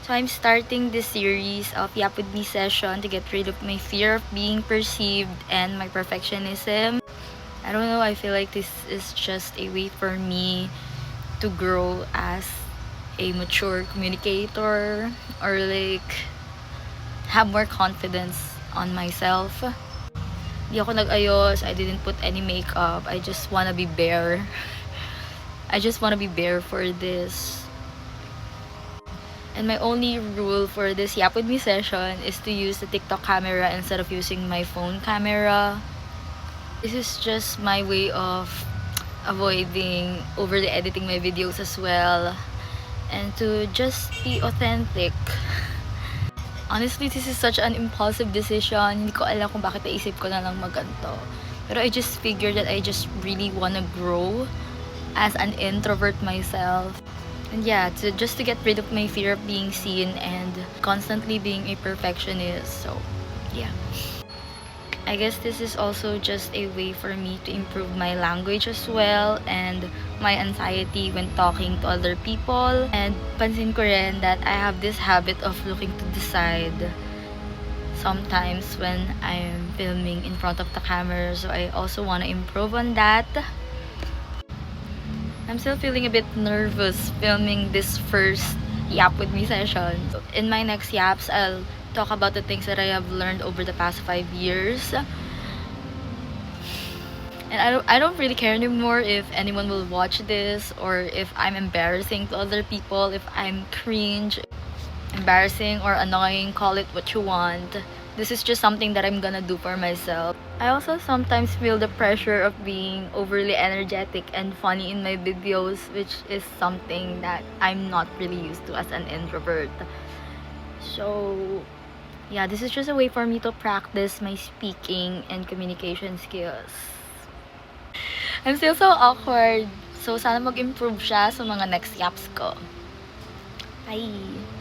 So I'm starting this series of Yap With Me session to get rid of my fear of being perceived and my perfectionism. I don't know, I feel like this is just a way for me to grow as a mature communicator, or like have more confidence on myself. Di ako nag-ayos, I didn't put any makeup, I just wanna be bare. I just wanna be bare for this. And my only rule for this Yap With Me session is to use the TikTok camera instead of using my phone camera. This is just my way of avoiding overly editing my videos as well, and to just be authentic. Honestly, this is such an impulsive decision. Hindi ko alam kung bakit naisip ko na lang magganto. Pero I just figured that I just really wanna grow as an introvert myself. And yeah, just to get rid of my fear of being seen and constantly being a perfectionist. So, yeah. I guess this is also just a way for me to improve my language as well, and my anxiety when talking to other people. And pansin ko rin that I have this habit of looking to the side sometimes when I'm filming in front of the camera. So I also want to improve on that. I'm still feeling a bit nervous filming this first Yap With Me session. In my next yaps, I'll talk about the things that I have learned over the past 5 years. And I don't really care anymore if anyone will watch this, or if I'm embarrassing to other people, if I'm cringe, embarrassing or annoying, call it what you want. This is just something that I'm gonna do for myself. I also sometimes feel the pressure of being overly energetic and funny in my videos, which is something that I'm not really used to as an introvert. So yeah, this is just a way for me to practice my speaking and communication skills. I'm still so awkward. So sana mag-improve siya sa mga next yaps ko. Bye!